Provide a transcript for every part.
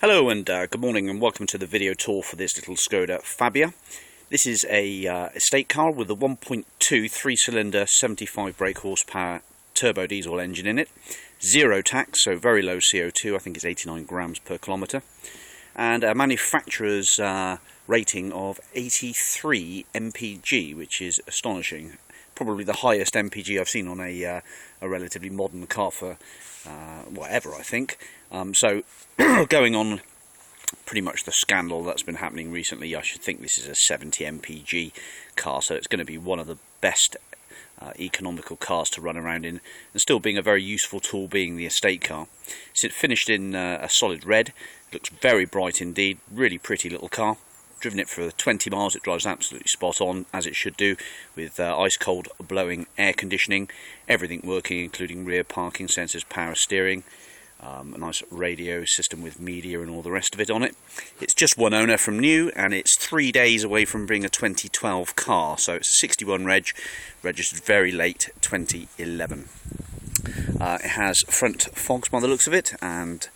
Hello and good morning and welcome to the video tour for this little Skoda Fabia. This is a estate car with a 1.2 3-cylinder 75 brake horsepower turbo diesel engine in it. Zero tax, so very low CO2, I think it's 89 grams per kilometre. And a manufacturer's rating of 83 mpg, which is astonishing. Probably the highest mpg I've seen on a relatively modern car for whatever, I think. So going on pretty much the scandal that's been happening recently, I should think this is a 70 mpg car, so it's going to be one of the best economical cars to run around in, and still being a very useful tool being the estate car. It's finished in a solid red. It looks very bright indeed, really pretty little car. Driven it for 20 miles, it drives absolutely spot on, as it should do, with ice cold blowing air conditioning, everything working including rear parking sensors, power steering, a nice radio system with media and all the rest of it on it. It's just one owner from new, and it's 3 days away from being a 2012 car, so it's a 61 reg, registered very late 2011. It has front fogs by the looks of it, and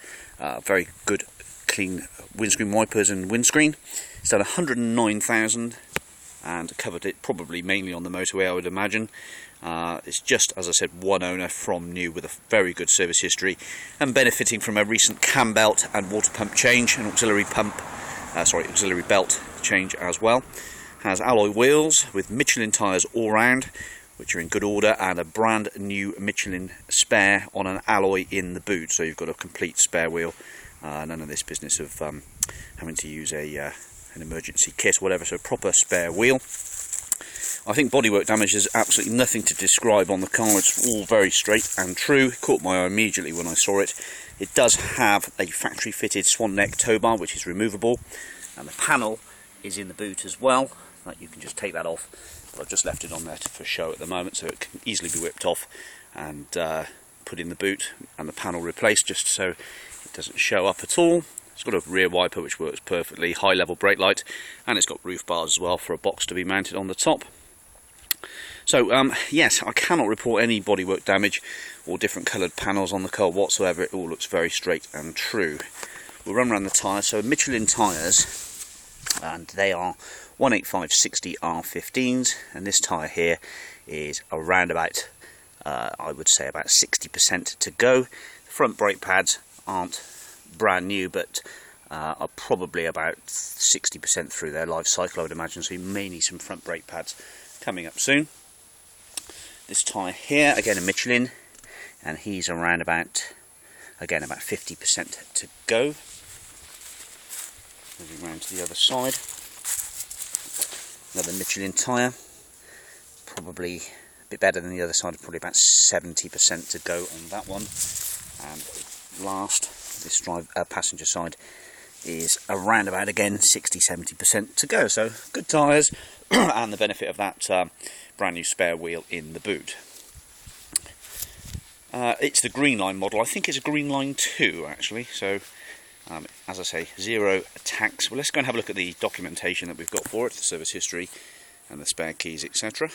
very good clean windscreen wipers and windscreen. It's done 109,000 and covered it probably mainly on the motorway, I would imagine. It's just, as I said, one owner from new with a very good service history and benefiting from a recent cam belt and water pump change, and auxiliary belt change as well. Has alloy wheels with Michelin tyres all round, which are in good order, and a brand new Michelin spare on an alloy in the boot, so you've got a complete spare wheel. None of this business of having to use an emergency kit or whatever, so proper spare wheel. I think bodywork damage is absolutely nothing to describe on the car. It's all very straight and true. It caught my eye immediately when I saw it. It does have a factory fitted swan neck tow bar, which is removable, and the panel is in the boot as well. Like, you can just take that off, but I've just left it on there for show at the moment, so it can easily be whipped off and put in the boot and the panel replaced, just so it doesn't show up at all. It's got a rear wiper which works perfectly, high level brake light, and it's got roof bars as well for a box to be mounted on the top. So yes, I cannot report any bodywork damage or different coloured panels on the car whatsoever. It all looks very straight and true. We'll run around the tyres. So Michelin tyres, and they are 185/60 R15s, and this tyre here is around about, I would say about 60% to go. The front brake pads aren't brand new, but are probably about 60% through their life cycle, I would imagine, so you may need some front brake pads coming up soon. This tyre here, again a Michelin, and he's around about, again, about 50% to go. Moving around to the other side, another Michelin tyre, probably a bit better than the other side, probably about 70% to go on that one. And last, this passenger side is around about, again, 60-70% to go. So good tyres and the benefit of that brand new spare wheel in the boot. It's the Green Line model. I think it's a Green Line 2 actually, so as I say, zero tax. Well, let's go and have a look at the documentation that we've got for it, the service history and the spare keys, etc.